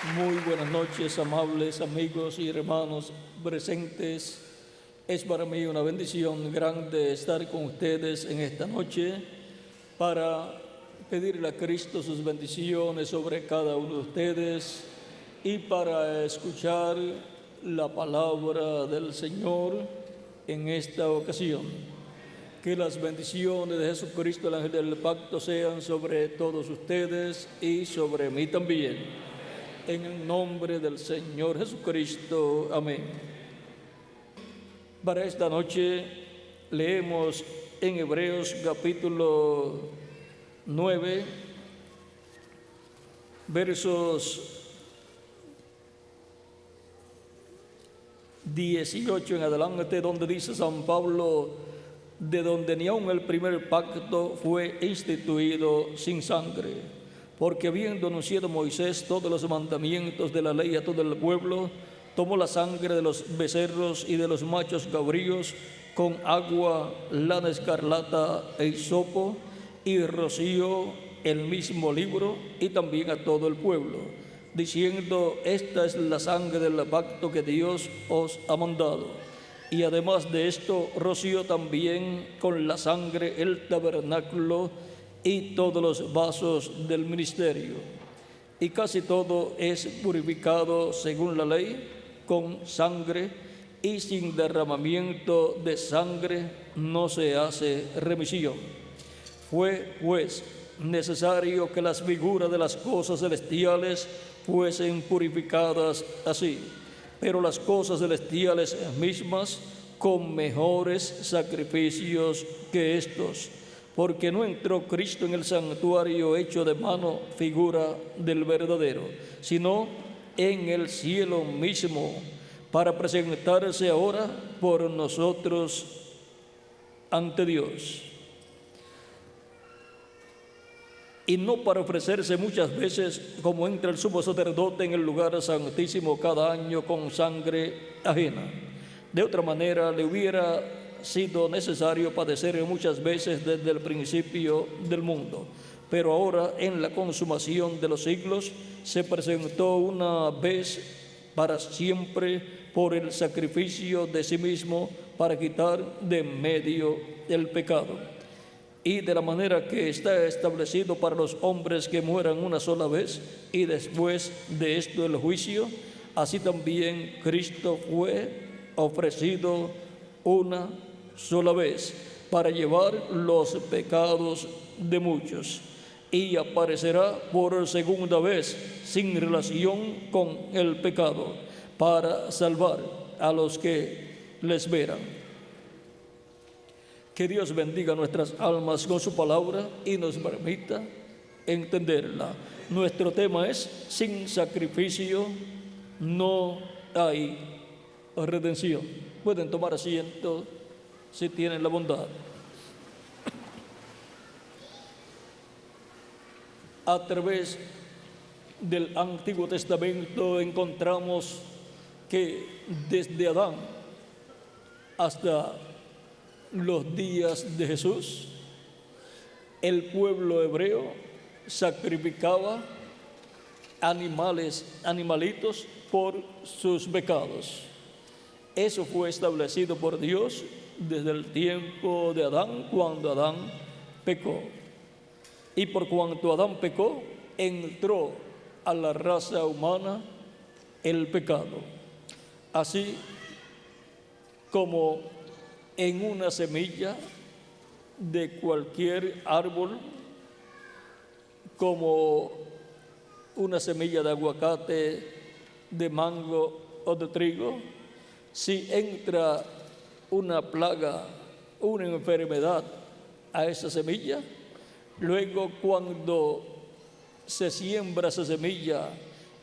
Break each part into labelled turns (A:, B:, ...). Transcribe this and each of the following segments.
A: Muy buenas noches, amables amigos y hermanos presentes. Es para mí una bendición grande estar con ustedes en esta noche para pedirle a Cristo sus bendiciones sobre cada uno de ustedes y para escuchar la palabra del Señor en esta ocasión. Que las bendiciones de Jesucristo, el ángel del pacto, sean sobre todos ustedes y sobre mí también. En el nombre del Señor Jesucristo. Amén. Para esta noche leemos en Hebreos capítulo 9, versos 18 en adelante, donde dice San Pablo: de donde ni aun el primer pacto fue instituido sin sangre. Porque habiendo anunciado Moisés todos los mandamientos de la ley a todo el pueblo, tomó la sangre de los becerros y de los machos cabríos con agua, lana escarlata e hisopo, y roció el mismo libro y también a todo el pueblo, diciendo: esta es la sangre del pacto que Dios os ha mandado. Y además de esto, roció también con la sangre el tabernáculo y todos los vasos del ministerio. Y casi todo es purificado según la ley con sangre, y sin derramamiento de sangre no se hace remisión. Fue pues necesario que las figuras de las cosas celestiales fuesen purificadas así, pero las cosas celestiales mismas con mejores sacrificios que estos. Porque no entró Cristo en el santuario hecho de mano, figura del verdadero, sino en el cielo mismo, para presentarse ahora por nosotros ante Dios. Y no para ofrecerse muchas veces, como entra el sumo sacerdote en el lugar santísimo cada año con sangre ajena. De otra manera, le hubiera sido necesario padecer muchas veces desde el principio del mundo. Pero ahora, en la consumación de los siglos, se presentó una vez para siempre por el sacrificio de sí mismo para quitar de en medio el pecado. Y de la manera que está establecido para los hombres que mueran una sola vez y después de esto el juicio, así también Cristo fue ofrecido una sola vez para llevar los pecados de muchos, y aparecerá por segunda vez sin relación con el pecado para salvar a los que les verán. Que Dios bendiga nuestras almas con su palabra y nos permita entenderla. Nuestro tema es: sin sacrificio no hay redención. Pueden tomar asiento si tienen la bondad. A través del Antiguo Testamento encontramos que desde Adán hasta los días de Jesús, el pueblo hebreo sacrificaba animalitos por sus pecados. Eso fue establecido por Dios desde el tiempo de Adán, cuando Adán pecó. Y por cuanto Adán pecó, entró a la raza humana el pecado. Así como en una semilla de cualquier árbol, como una semilla de aguacate, de mango o de trigo, si entra una plaga, una enfermedad a esa semilla, luego cuando se siembra esa semilla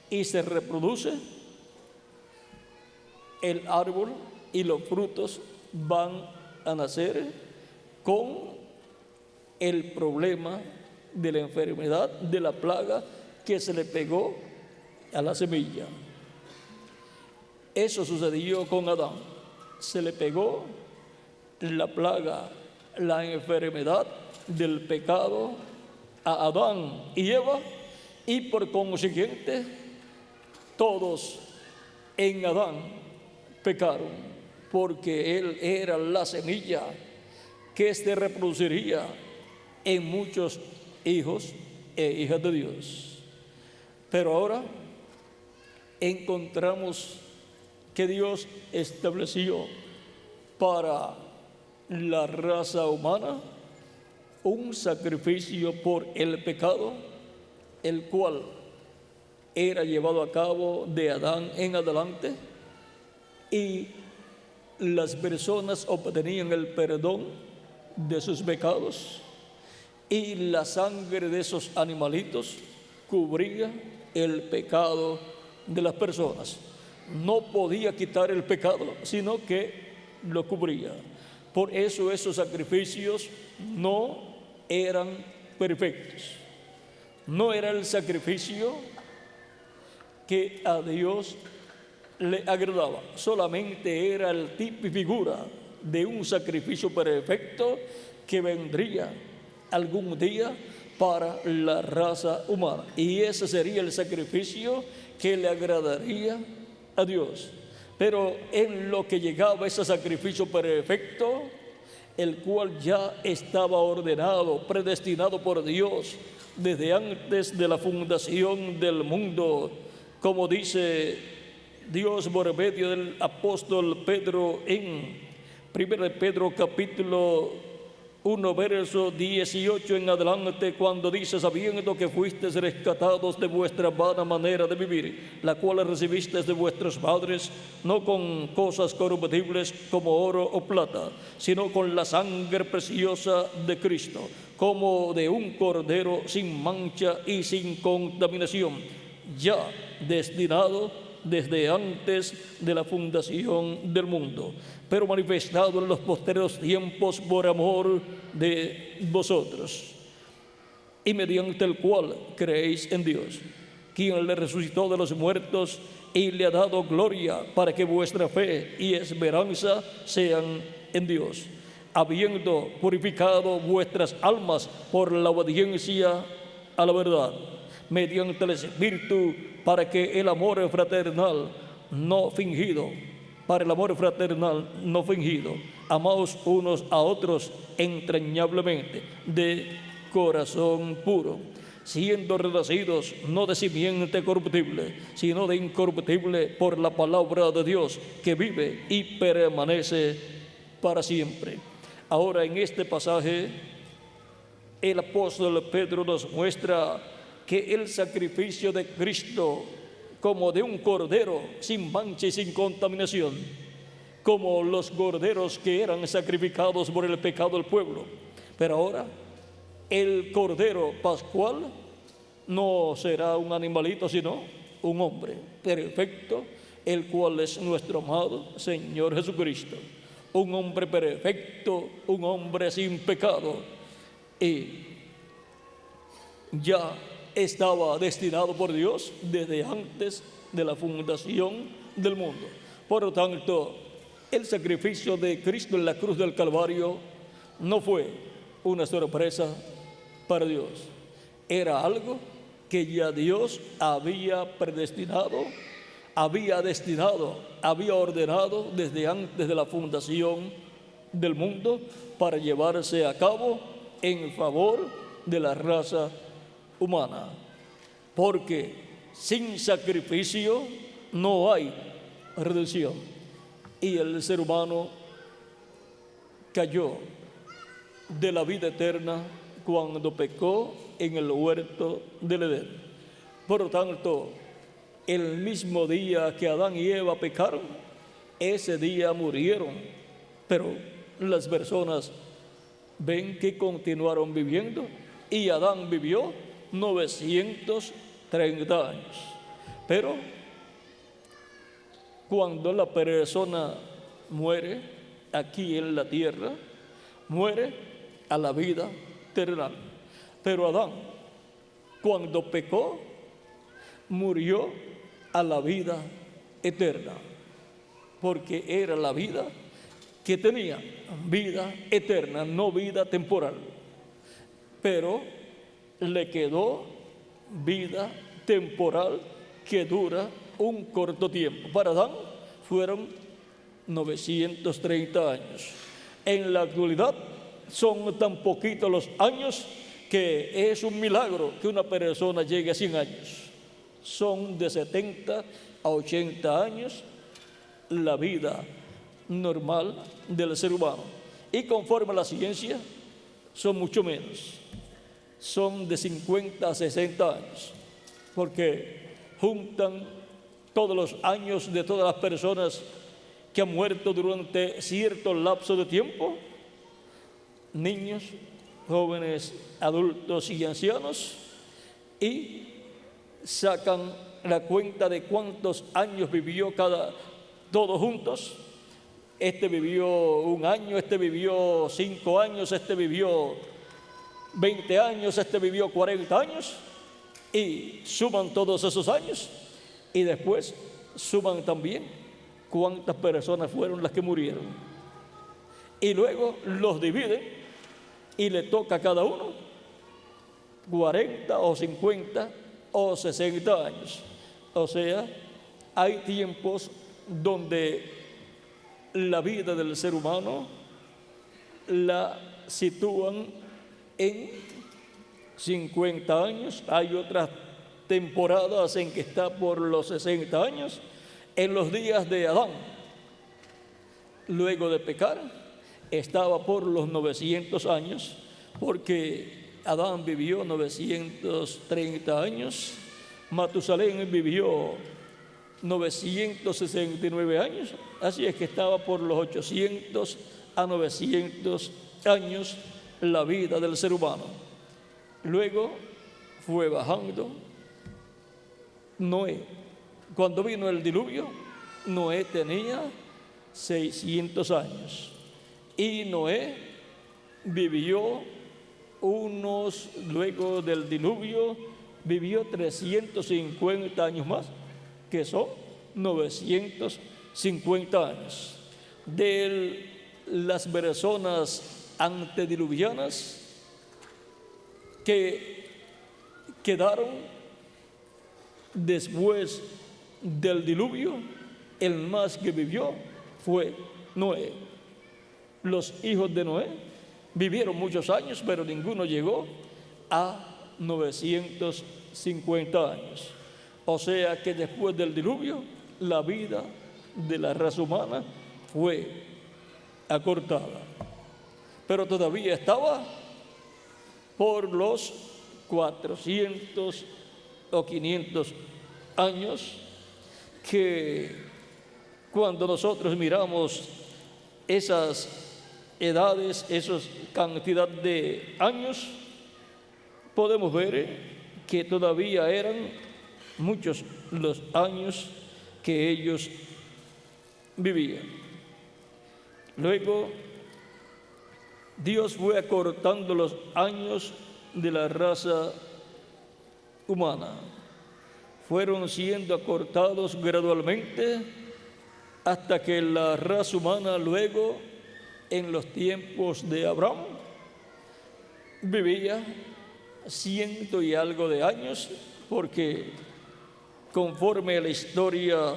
A: y se reproduce, el árbol y los frutos van a nacer con el problema de la enfermedad, de la plaga que se le pegó a la semilla. Eso sucedió con Adán. Se le pegó la plaga, la enfermedad del pecado a Adán y Eva, y por consiguiente todos en Adán pecaron, porque él era la semilla que se reproduciría en muchos hijos e hijas de Dios. Pero ahora encontramos que Dios estableció para la raza humana un sacrificio por el pecado, el cual era llevado a cabo de Adán en adelante, y las personas obtenían el perdón de sus pecados, y la sangre de esos animalitos cubría el pecado de las personas. No podía quitar el pecado, sino que lo cubría. Por eso esos sacrificios no eran perfectos. No era el sacrificio que a Dios le agradaba. Solamente era el tipo y figura de un sacrificio perfecto que vendría algún día para la raza humana. Y ese sería el sacrificio que le agradaría a Dios. Pero en lo que llegaba ese sacrificio perfecto, el cual ya estaba ordenado, predestinado por Dios desde antes de la fundación del mundo, como dice Dios por medio del apóstol Pedro en 1 Pedro capítulo 1, verso 18 en adelante, cuando dice: sabiendo que fuisteis rescatados de vuestra vana manera de vivir, la cual recibisteis de vuestros padres, no con cosas corruptibles como oro o plata, sino con la sangre preciosa de Cristo, como de un cordero sin mancha y sin contaminación, ya destinado desde antes de la fundación del mundo, pero manifestado en los posteriores tiempos por amor de vosotros, y mediante el cual creéis en Dios, quien le resucitó de los muertos y le ha dado gloria, para que vuestra fe y esperanza sean en Dios, habiendo purificado vuestras almas por la obediencia a la verdad, mediante el Espíritu, para que el amor fraternal no fingido, amaos unos a otros entrañablemente, de corazón puro, siendo renacidos no de simiente corruptible, sino de incorruptible, por la palabra de Dios, que vive y permanece para siempre. Ahora, en este pasaje, el apóstol Pedro nos muestra que el sacrificio de Cristo, como de un cordero sin mancha y sin contaminación, como los corderos que eran sacrificados por el pecado del pueblo, pero ahora el cordero pascual no será un animalito, sino un hombre perfecto, el cual es nuestro amado Señor Jesucristo, un hombre perfecto, un hombre sin pecado, y ya estaba destinado por Dios desde antes de la fundación del mundo. Por lo tanto, el sacrificio de Cristo en la cruz del Calvario no fue una sorpresa para Dios. Era algo que ya Dios había predestinado, había destinado, había ordenado desde antes de la fundación del mundo, para llevarse a cabo en favor de la raza humana, porque sin sacrificio no hay redención, y el ser humano cayó de la vida eterna cuando pecó en el huerto del Edén. Por lo tanto, el mismo día que Adán y Eva pecaron, ese día murieron, pero las personas ven que continuaron viviendo, y Adán vivió 930 años. Pero cuando la persona muere aquí en la tierra, muere a la vida terrenal. Pero Adán, cuando pecó, murió a la vida eterna, porque era la vida que tenía, vida eterna, no vida temporal. Pero le quedó vida temporal que dura un corto tiempo. Para Adán fueron 930 años. En la actualidad son tan poquitos los años que es un milagro que una persona llegue a 100 años. Son de 70 a 80 años la vida normal del ser humano. Y conforme a la ciencia, son mucho menos. Son de 50 a 60 años, porque juntan todos los años de todas las personas que han muerto durante cierto lapso de tiempo, niños, jóvenes, adultos y ancianos, y sacan la cuenta de cuántos años vivió todos juntos. Este vivió 1 año, este vivió 5 años, este vivió 20 años, este vivió 40 años, y suman todos esos años, y después suman también cuántas personas fueron las que murieron, y luego los dividen y le toca a cada uno 40 o 50 o 60 años. O sea, hay tiempos donde la vida del ser humano la sitúan en 50 años, hay otras temporadas en que está por los 60 años. En los días de Adán, luego de pecar, estaba por los 900 años, porque Adán vivió 930 años, Matusalén vivió 969 años, así es que estaba por los 800 a 900 años la vida del ser humano. Luego fue bajando. Noé, cuando vino el diluvio, Noé tenía 600 años, y Noé vivió luego del diluvio, vivió 350 años más, que son 950 años. De las personas antediluvianas que quedaron después del diluvio, el más que vivió fue Noé. Los hijos de Noé vivieron muchos años, pero ninguno llegó a 950 años. O sea que después del diluvio, la vida de la raza humana fue acortada. Pero todavía estaba por los 400 o 500 años, que cuando nosotros miramos esas edades, esa cantidad de años, podemos ver que todavía eran muchos los años que ellos vivían. Luego, Dios fue acortando los años de la raza humana. Fueron siendo acortados gradualmente hasta que la raza humana luego, en los tiempos de Abraham, vivía 100 y algo de años, porque conforme a la historia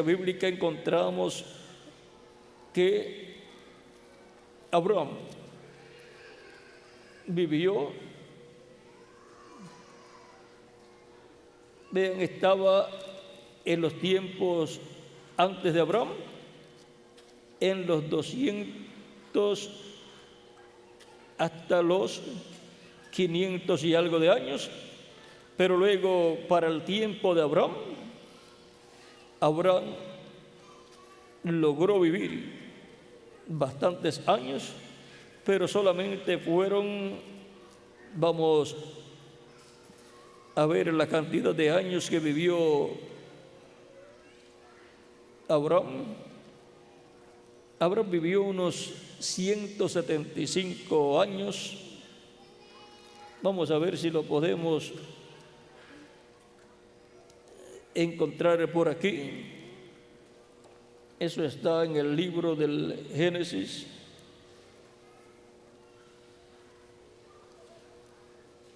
A: bíblica encontramos que Abraham vivió, estaba en los tiempos antes de Abraham, en los 200 hasta los 500 y algo de años, pero luego para el tiempo de Abraham logró vivir bastantes años, pero solamente fueron, vamos a ver la cantidad de años que vivió Abraham. Abraham vivió unos 175 años. Vamos a ver si lo podemos encontrar por aquí. Eso está en el libro del Génesis.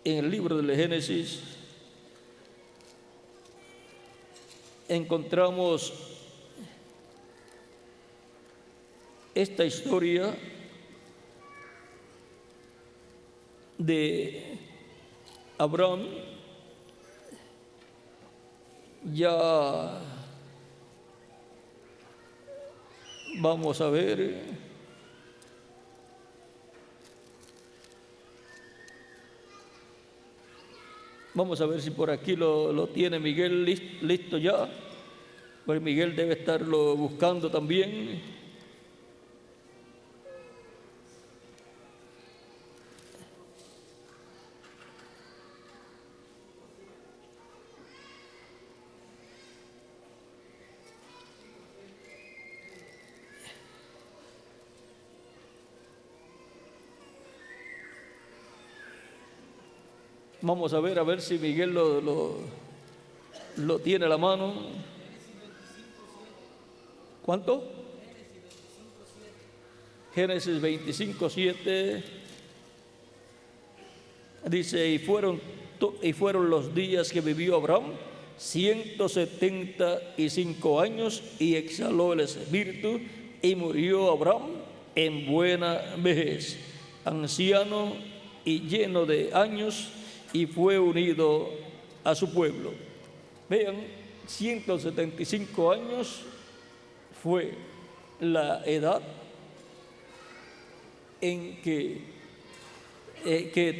A: En el libro del Génesis, encontramos esta historia de Abraham. Ya vamos a ver. Vamos a ver si por aquí lo tiene Miguel listo ya. Pues Miguel debe estarlo buscando también. Vamos a ver si Miguel lo tiene a la mano. ¿Cuánto? Génesis 25:7 dice: y fueron los días que vivió Abraham 175 años, y exhaló el espíritu, y murió Abraham en buena vejez, anciano y lleno de años, y fue unido a su pueblo. Vean, 175 años fue la edad en que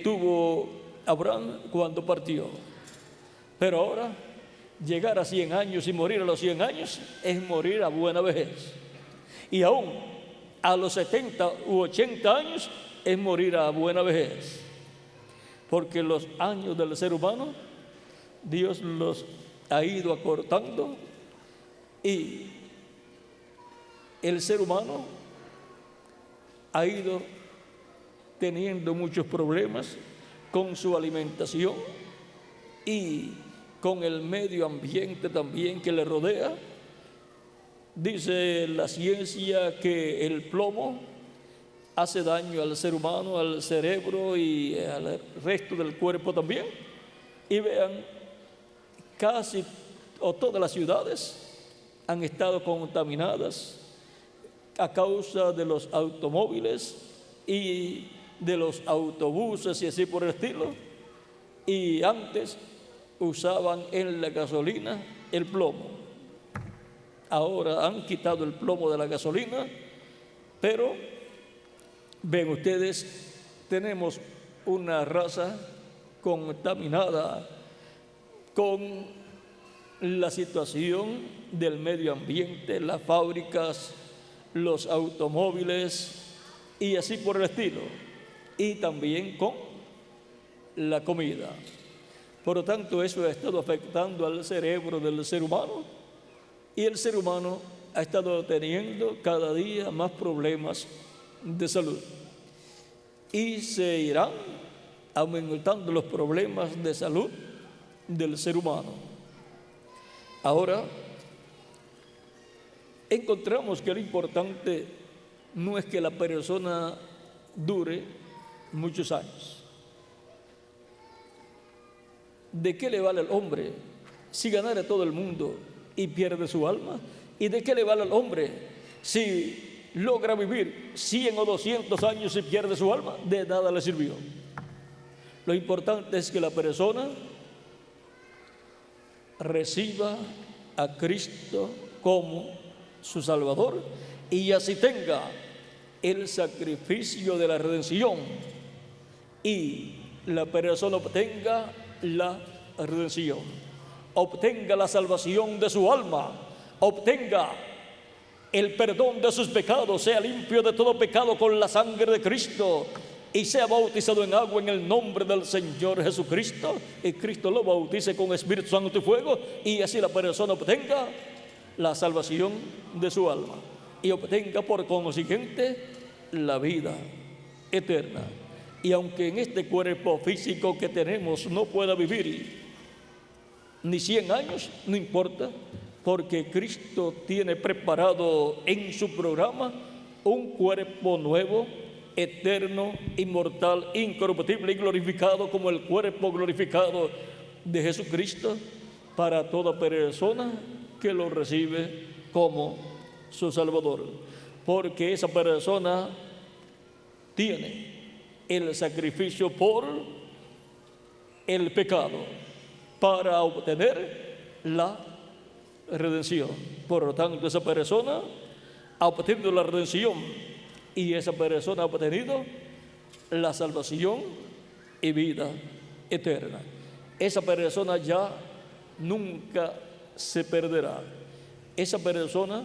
A: tuvo Abraham cuando partió. Pero ahora, llegar a 100 años y morir a los 100 años es morir a buena vejez. Y aún a los 70 u 80 años es morir a buena vejez. Porque los años del ser humano, Dios los ha ido acortando, y el ser humano ha ido teniendo muchos problemas con su alimentación y con el medio ambiente también que le rodea. Dice la ciencia que el plomo hace daño al ser humano, al cerebro y al resto del cuerpo también. Y vean, casi o todas las ciudades han estado contaminadas a causa de los automóviles y de los autobuses y así por el estilo. Y antes usaban en la gasolina el plomo. Ahora han quitado el plomo de la gasolina, pero ven ustedes, tenemos una raza contaminada con la situación del medio ambiente, las fábricas, los automóviles y así por el estilo, y también con la comida. Por lo tanto, eso ha estado afectando al cerebro del ser humano, y el ser humano ha estado teniendo cada día más problemas de salud, y se irán aumentando los problemas de salud del ser humano. Ahora encontramos que lo importante no es que la persona dure muchos años. ¿De qué le vale al hombre si ganara todo el mundo y pierde su alma? ¿Y de qué le vale al hombre si logra vivir 100 o 200 años y pierde su alma? De nada le sirvió. Lo importante es que la persona reciba a Cristo como su Salvador, y así tenga el sacrificio de la redención, y la persona obtenga la redención, obtenga la salvación de su alma, obtenga el perdón de sus pecados, sea limpio de todo pecado con la sangre de Cristo, y sea bautizado en agua en el nombre del Señor Jesucristo, y Cristo lo bautice con Espíritu Santo y fuego, y así la persona obtenga la salvación de su alma y obtenga por consiguiente la vida eterna. Y aunque en este cuerpo físico que tenemos no pueda vivir ni 100 años, no importa, porque Cristo tiene preparado en su programa un cuerpo nuevo, eterno, inmortal, incorruptible y glorificado como el cuerpo glorificado de Jesucristo, para toda persona que lo recibe como su Salvador, porque esa persona tiene el sacrificio por el pecado para obtener la redención. Por lo tanto, esa persona ha obtenido la redención y esa persona ha obtenido la salvación y vida eterna. Esa persona ya nunca se perderá. Esa persona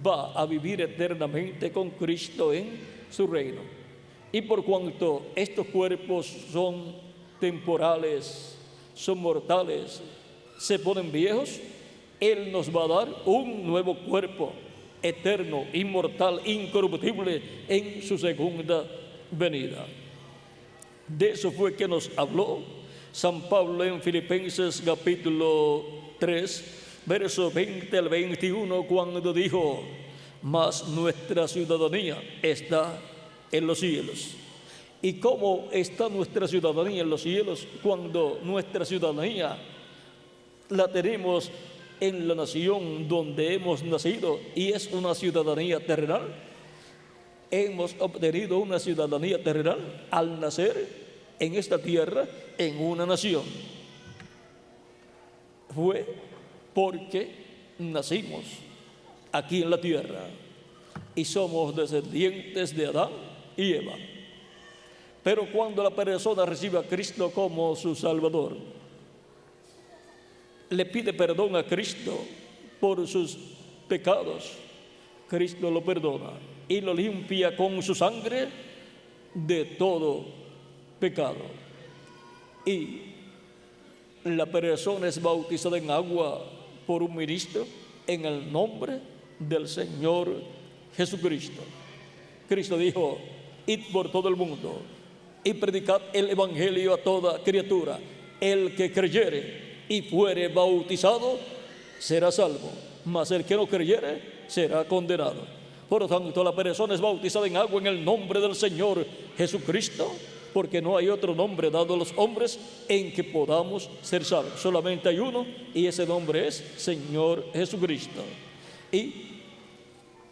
A: va a vivir eternamente con Cristo en su reino. Y por cuanto estos cuerpos son temporales, son mortales, se ponen viejos, Él nos va a dar un nuevo cuerpo eterno, inmortal, incorruptible en su segunda venida. De eso fue que nos habló San Pablo en Filipenses capítulo 3, verso 20 al 21, cuando dijo: mas nuestra ciudadanía está en los cielos. ¿Y cómo está nuestra ciudadanía en los cielos? Cuando nuestra ciudadanía la tenemos en la nación donde hemos nacido, y es una ciudadanía terrenal. Hemos obtenido una ciudadanía terrenal al nacer en esta tierra, en una nación. Fue porque nacimos aquí en la tierra y somos descendientes de Adán y Eva. Pero cuando la persona recibe a Cristo como su Salvador, le pide perdón a Cristo por sus pecados, Cristo lo perdona y lo limpia con su sangre de todo pecado. Y la persona es bautizada en agua por un ministro en el nombre del Señor Jesucristo. Cristo dijo: id por todo el mundo y predicad el evangelio a toda criatura. El que creyere y fuere bautizado será salvo, mas el que no creyere será condenado. Por lo tanto, la persona es bautizada en agua en el nombre del Señor Jesucristo, porque no hay otro nombre dado a los hombres en que podamos ser salvos. Solamente hay uno, y ese nombre es Señor Jesucristo. Y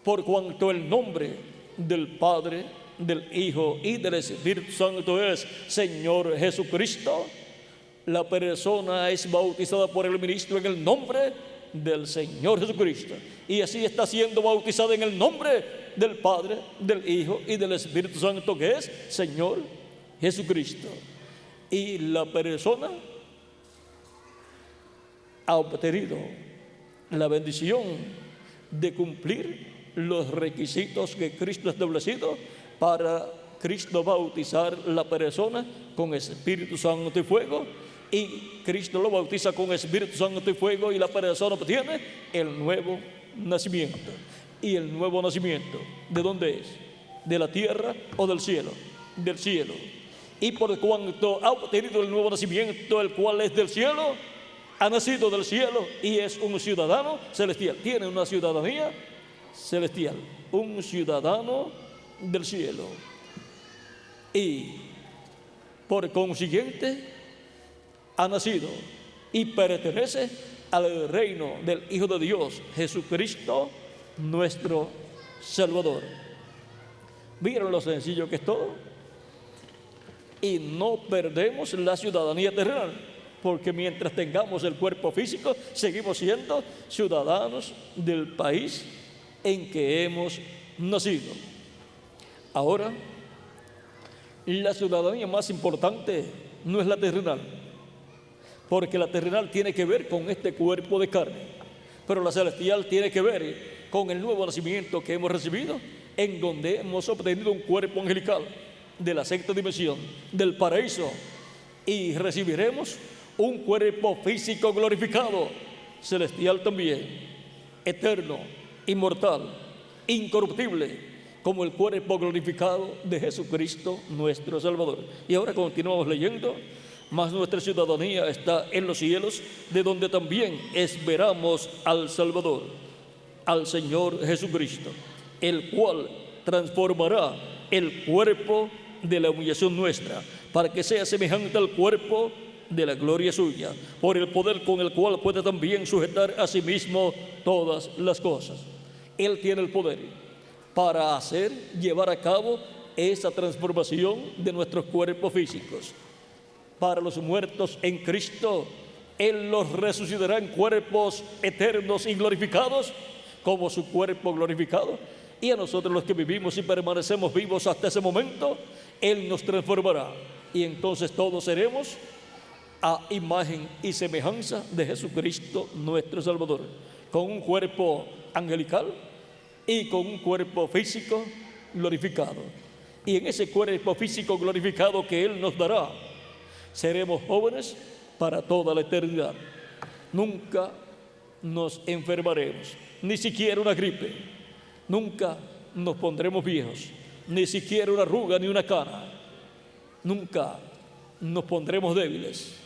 A: por cuanto el nombre del Padre, del Hijo y del Espíritu Santo es Señor Jesucristo, la persona es bautizada por el ministro en el nombre del Señor Jesucristo, y así está siendo bautizada en el nombre del Padre, del Hijo y del Espíritu Santo, que es Señor Jesucristo. Y la persona ha obtenido la bendición de cumplir los requisitos que Cristo ha establecido para Cristo bautizar la persona con Espíritu Santo y fuego. Y Cristo lo bautiza con Espíritu Santo y fuego, y la persona obtiene el nuevo nacimiento. ¿Y el nuevo nacimiento de dónde es? ¿De la tierra o del cielo? Del cielo. Y por cuanto ha obtenido el nuevo nacimiento, el cual es del cielo, ha nacido del cielo y es un ciudadano celestial. Tiene una ciudadanía celestial, un ciudadano del cielo. Y por consiguiente ha nacido y pertenece al reino del Hijo de Dios, Jesucristo, nuestro Salvador. ¿Vieron lo sencillo que es todo? Y no perdemos la ciudadanía terrenal, porque mientras tengamos el cuerpo físico, seguimos siendo ciudadanos del país en que hemos nacido. Ahora, la ciudadanía más importante no es la terrenal, porque la terrenal tiene que ver con este cuerpo de carne, pero la celestial tiene que ver con el nuevo nacimiento que hemos recibido, en donde hemos obtenido un cuerpo angelical de la sexta dimensión, del paraíso, y recibiremos un cuerpo físico glorificado, celestial también, eterno, inmortal, incorruptible, como el cuerpo glorificado de Jesucristo nuestro Salvador. Y ahora continuamos leyendo. Mas nuestra ciudadanía está en los cielos, de donde también esperamos al Salvador, al Señor Jesucristo, el cual transformará el cuerpo de la humillación nuestra, para que sea semejante al cuerpo de la gloria suya, por el poder con el cual puede también sujetar a sí mismo todas las cosas. Él tiene el poder para llevar a cabo esa transformación de nuestros cuerpos físicos. Para los muertos en Cristo, Él los resucitará en cuerpos eternos y glorificados, como su cuerpo glorificado. Y a nosotros, los que vivimos y permanecemos vivos hasta ese momento, Él nos transformará. Y entonces todos seremos a imagen y semejanza de Jesucristo nuestro Salvador, con un cuerpo angelical y con un cuerpo físico glorificado. Y en ese cuerpo físico glorificado que Él nos dará, seremos jóvenes para toda la eternidad. Nunca nos enfermaremos, ni siquiera una gripe. Nunca nos pondremos viejos, ni siquiera una arruga ni una cana. Nunca nos pondremos débiles,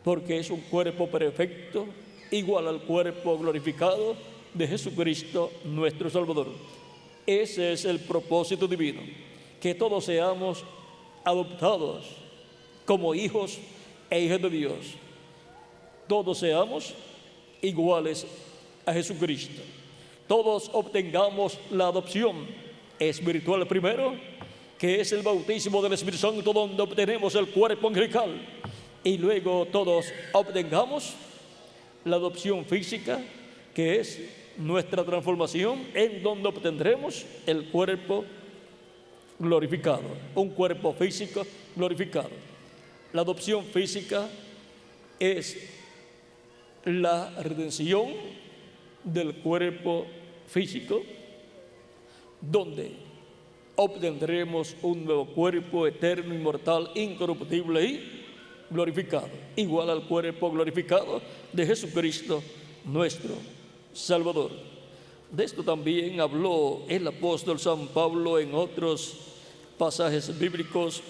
A: porque es un cuerpo perfecto, igual al cuerpo glorificado de Jesucristo nuestro Salvador. Ese es el propósito divino, que todos seamos adoptados como hijos e hijas de Dios. Todos seamos iguales a Jesucristo. Todos obtengamos la adopción espiritual primero, que es el bautismo del Espíritu Santo, donde obtenemos el cuerpo angelical, y luego todos obtengamos la adopción física, que es nuestra transformación, en donde obtendremos el cuerpo glorificado, un cuerpo físico glorificado. La adopción física es la redención del cuerpo físico, donde obtendremos un nuevo cuerpo eterno, inmortal, incorruptible y glorificado, igual al cuerpo glorificado de Jesucristo nuestro Salvador. De esto también habló el apóstol San Pablo en otros pasajes bíblicos,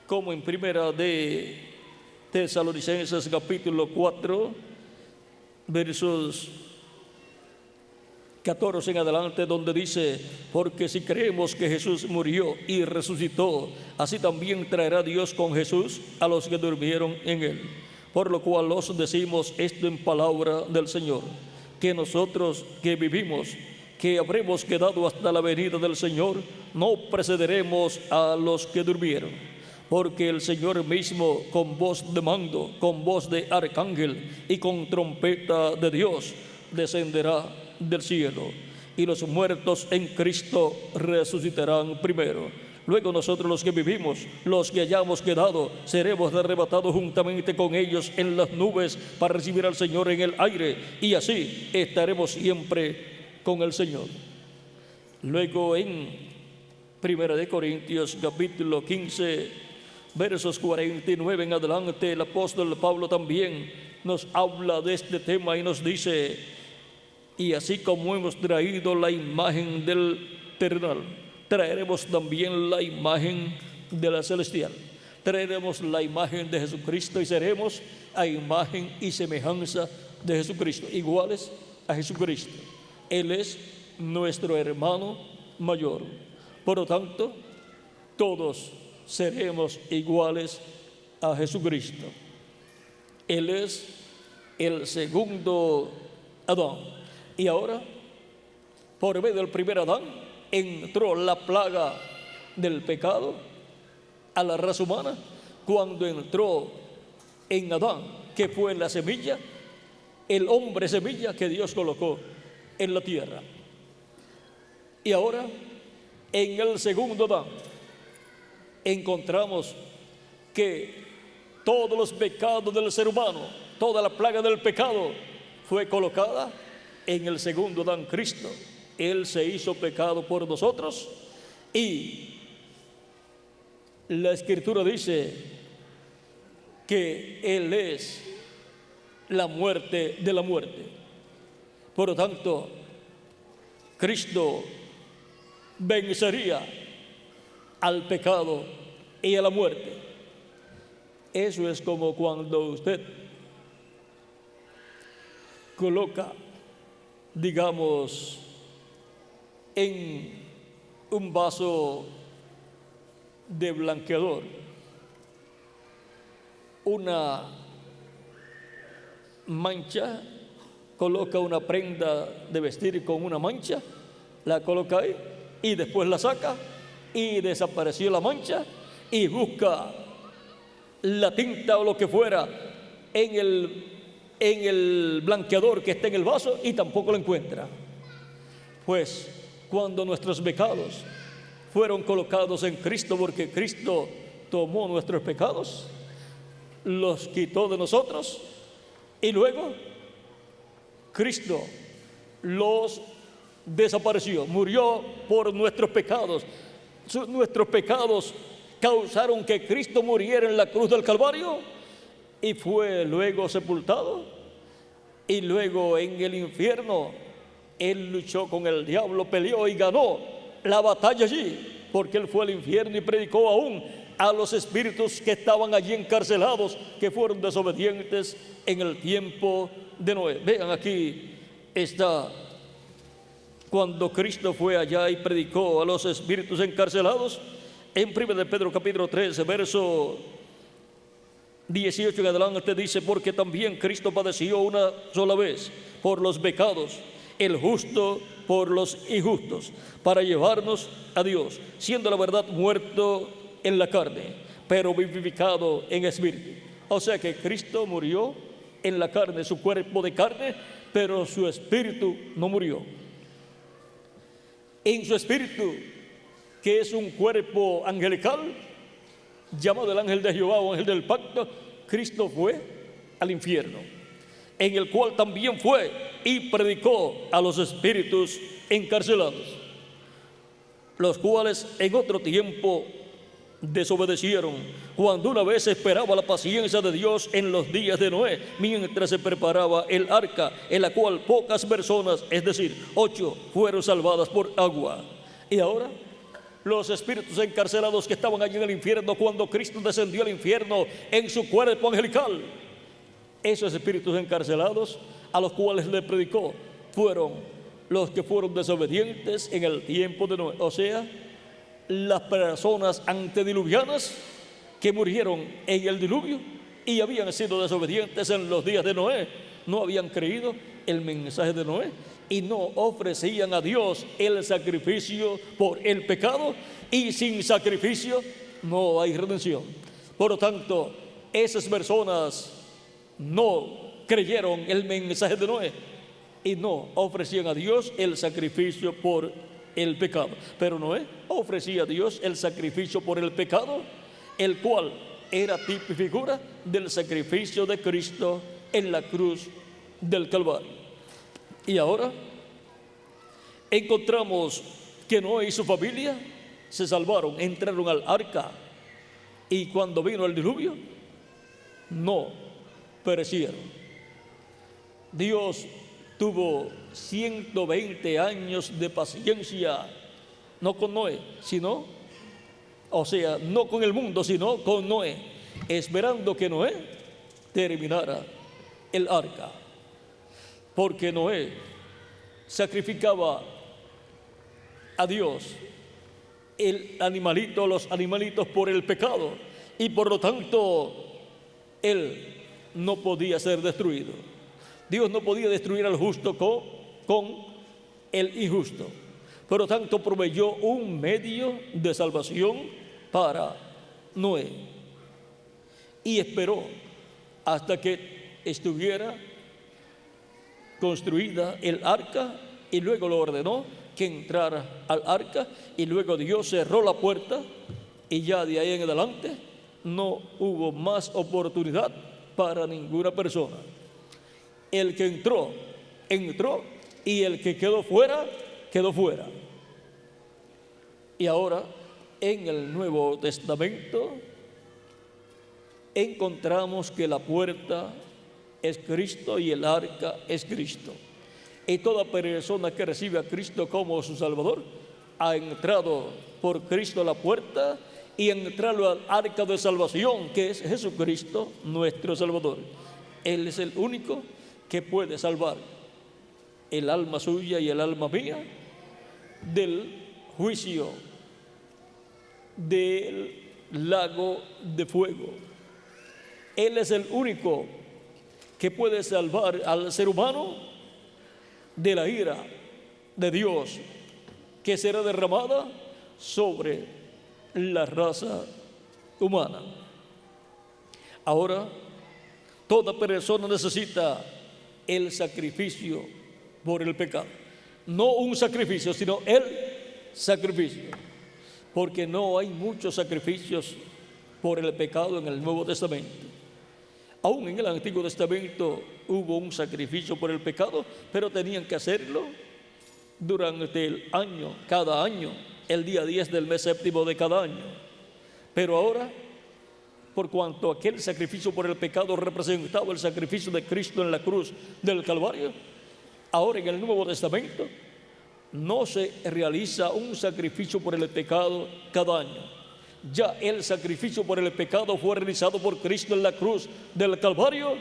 A: como en Primera de Tesalonicenses capítulo 4, versos 14 en adelante, donde dice: porque si creemos que Jesús murió y resucitó, así también traerá Dios con Jesús a los que durmieron en él. Por lo cual os decimos esto en palabra del Señor, que nosotros que vivimos, que habremos quedado hasta la venida del Señor, no precederemos a los que durmieron. Porque el Señor mismo, con voz de mando, con voz de arcángel y con trompeta de Dios, descenderá del cielo, y los muertos en Cristo resucitarán primero. Luego nosotros, los que vivimos, los que hayamos quedado, seremos arrebatados juntamente con ellos en las nubes para recibir al Señor en el aire, y así estaremos siempre con el Señor. Luego en 1 Corintios capítulo 15, versos 49 en adelante, el apóstol Pablo también nos habla de este tema y nos dice: y así como hemos traído la imagen del terrenal, traeremos también la imagen de la celestial. Traeremos la imagen de Jesucristo y seremos a imagen y semejanza de Jesucristo, iguales a Jesucristo. Él es nuestro hermano mayor. Por lo tanto, todos seremos iguales a Jesucristo. Él es el segundo Adán. Y ahora, por medio del primer Adán, entró la plaga del pecado a la raza humana, cuando entró en Adán, que fue la semilla, el hombre semilla que Dios colocó en la tierra. Y ahora, en el segundo Adán, encontramos que todos los pecados del ser humano, toda la plaga del pecado, fue colocada en el segundo Adán, Cristo. Él se hizo pecado por nosotros, y la Escritura dice que Él es la muerte de la muerte. Por lo tanto, Cristo vencería al pecado y a la muerte. Eso es como cuando usted coloca, digamos, en un vaso de blanqueador una mancha, coloca una prenda de vestir con una mancha, la coloca ahí y después la saca y desapareció la mancha y busca la tinta o lo que fuera en el blanqueador que está en el vaso y tampoco lo encuentra. Pues cuando nuestros pecados fueron colocados en Cristo, porque Cristo tomó nuestros pecados, los quitó de nosotros y luego Cristo los desapareció, murió por nuestros pecados. Nuestros pecados causaron que Cristo muriera en la cruz del Calvario y fue luego sepultado, y luego en el infierno Él luchó con el diablo, peleó y ganó la batalla allí, porque Él fue al infierno y predicó aún a los espíritus que estaban allí encarcelados, que fueron desobedientes en el tiempo de Noé. Vean, aquí está cuando Cristo fue allá y predicó a los espíritus encarcelados. En 1 de Pedro capítulo 13, verso 18 en adelante dice: porque también Cristo padeció una sola vez por los pecados, el justo por los injustos, para llevarnos a Dios, siendo la verdad muerto en la carne, pero vivificado en espíritu. O sea que Cristo murió en la carne, su cuerpo de carne, pero su espíritu no murió. En su espíritu, que es un cuerpo angelical, llamado el ángel de Jehová o ángel del pacto, Cristo fue al infierno, en el cual también fue y predicó a los espíritus encarcelados, los cuales en otro tiempo desobedecieron, cuando una vez esperaba la paciencia de Dios en los días de Noé, mientras se preparaba el arca, en la cual pocas personas, es decir, 8, fueron salvadas por agua. Y ahora los espíritus encarcelados que estaban allí en el infierno, cuando Cristo descendió al infierno en su cuerpo angelical, esos espíritus encarcelados a los cuales le predicó fueron los que fueron desobedientes en el tiempo de Noé, o sea, las personas antediluvianas que murieron en el diluvio y habían sido desobedientes en los días de Noé, no habían creído el mensaje de Noé y no ofrecían a Dios el sacrificio por el pecado, y sin sacrificio no hay redención. Por lo tanto, esas personas no creyeron el mensaje de Noé y no ofrecían a Dios el sacrificio por el pecado. Pero Noé ofrecía a Dios el sacrificio por el pecado, el cual era tipo y figura del sacrificio de Cristo en la cruz del Calvario. Y ahora encontramos que Noé y su familia se salvaron, entraron al arca, y cuando vino el diluvio no perecieron. Dios tuvo 120 años de paciencia, no con Noé, sino, o sea, no con el mundo, sino con Noé, esperando que Noé terminara el arca, porque Noé sacrificaba a Dios los animalitos por el pecado, y por lo tanto él no podía ser destruido. Dios no podía destruir al justo con el injusto. Por lo tanto, proveyó un medio de salvación para Noé y esperó hasta que estuviera construida el arca, y luego lo ordenó que entrara al arca, y luego Dios cerró la puerta, y ya de ahí en adelante no hubo más oportunidad para ninguna persona. El que entró, entró, y el que quedó fuera, quedó fuera. Y ahora en el Nuevo Testamento encontramos que la puerta es Cristo y el arca es Cristo. Y toda persona que recibe a Cristo como su Salvador ha entrado por Cristo a la puerta y entrado al arca de salvación, que es Jesucristo, nuestro Salvador. Él es el único que puede salvar el alma suya y el alma mía del juicio del lago de fuego. Él es el único que puede salvar al ser humano de la ira de Dios que será derramada sobre la raza humana. Ahora, toda persona necesita el sacrificio por el pecado. No un sacrificio, sino el sacrificio. Porque no hay muchos sacrificios por el pecado en el Nuevo Testamento. Aún en el Antiguo Testamento hubo un sacrificio por el pecado, pero tenían que hacerlo durante el año, cada año, el día 10 del mes séptimo de cada año. Pero ahora, por cuanto aquel sacrificio por el pecado representaba el sacrificio de Cristo en la cruz del Calvario, ahora en el Nuevo Testamento no se realiza un sacrificio por el pecado cada año. Ya el sacrificio por el pecado fue realizado por Cristo en la cruz del Calvario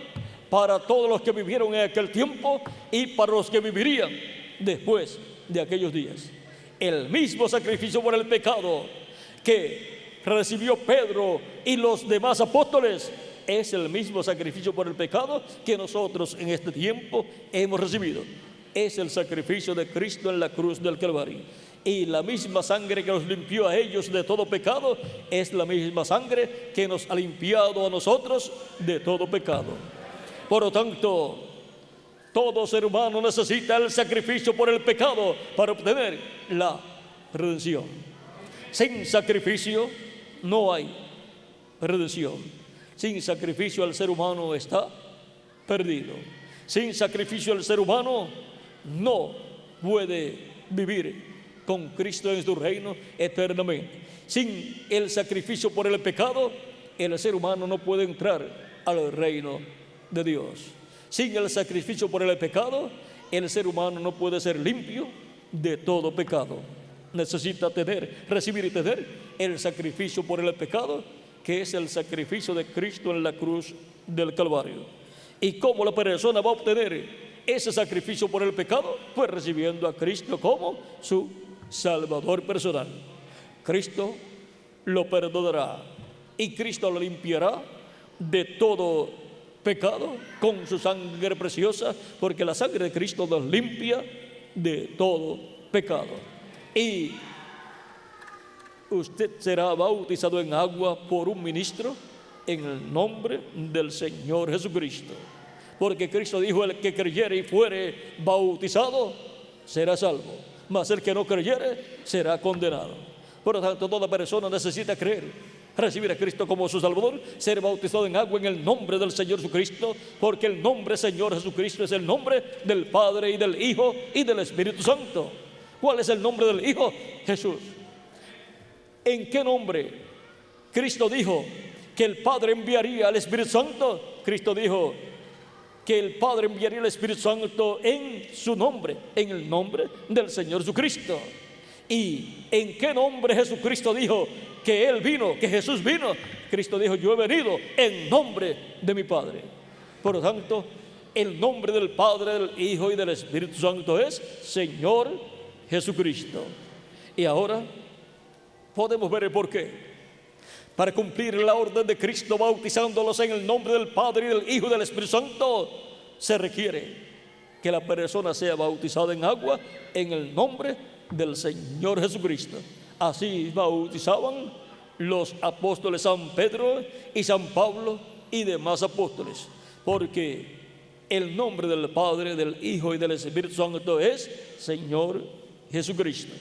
A: para todos los que vivieron en aquel tiempo y para los que vivirían después de aquellos días. El mismo sacrificio por el pecado que recibió Pedro y los demás apóstoles es el mismo sacrificio por el pecado que nosotros en este tiempo hemos recibido. Es el sacrificio de Cristo en la cruz del Calvario. Y la misma sangre que nos limpió a ellos de todo pecado es la misma sangre que nos ha limpiado a nosotros de todo pecado. Por lo tanto, todo ser humano necesita el sacrificio por el pecado para obtener la redención. Sin sacrificio no hay redención. Sin sacrificio el ser humano está perdido. Sin sacrificio el ser humano no puede vivir con Cristo en su reino eternamente. Sin el sacrificio por el pecado, el ser humano no puede entrar al reino de Dios. Sin el sacrificio por el pecado, el ser humano no puede ser limpio de todo pecado. Necesita recibir y tener el sacrificio por el pecado, que es el sacrificio de Cristo en la cruz del Calvario. ¿Y cómo la persona va a obtener ese sacrificio por el pecado? Pues recibiendo a Cristo como su Salvador personal. Cristo lo perdonará y Cristo lo limpiará de todo pecado con su sangre preciosa, porque la sangre de Cristo nos limpia de todo pecado. Y usted será bautizado en agua por un ministro en el nombre del Señor Jesucristo, porque Cristo dijo: el que creyere y fuere bautizado será salvo, mas el que no creyere será condenado. Por lo tanto, toda persona necesita creer, recibir a Cristo como su Salvador, ser bautizado en agua en el nombre del Señor Jesucristo, porque el nombre Señor Jesucristo es el nombre del Padre y del Hijo y del Espíritu Santo. ¿Cuál es el nombre del Hijo? Jesús. ¿En qué nombre Cristo dijo que el Padre enviaría al Espíritu Santo? Cristo dijo que el Padre enviaría el Espíritu Santo en su nombre, en el nombre del Señor Jesucristo. ¿Y en qué nombre Jesucristo dijo que Él vino, que Jesús vino? Cristo dijo: yo he venido en nombre de mi Padre. Por lo tanto, el nombre del Padre, del Hijo y del Espíritu Santo es Señor Jesucristo. Y ahora podemos ver el porqué. Para cumplir la orden de Cristo bautizándolos en el nombre del Padre y del Hijo y del Espíritu Santo, se requiere que la persona sea bautizada en agua en el nombre del Señor Jesucristo. Así bautizaban los apóstoles San Pedro y San Pablo y demás apóstoles, porque el nombre del Padre, del Hijo y del Espíritu Santo es Señor Jesucristo.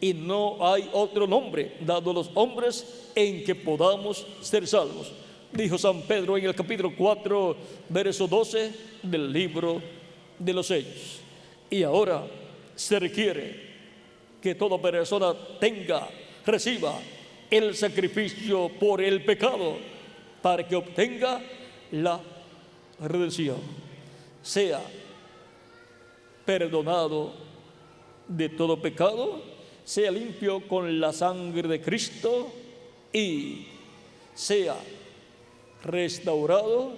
A: Y no hay otro nombre dado a los hombres en que podamos ser salvos, dijo San Pedro en el capítulo 4, verso 12 del libro de los Hechos. Y ahora se requiere que toda persona reciba el sacrificio por el pecado para que obtenga la redención, sea perdonado de todo pecado, sea limpio con la sangre de Cristo y sea restaurado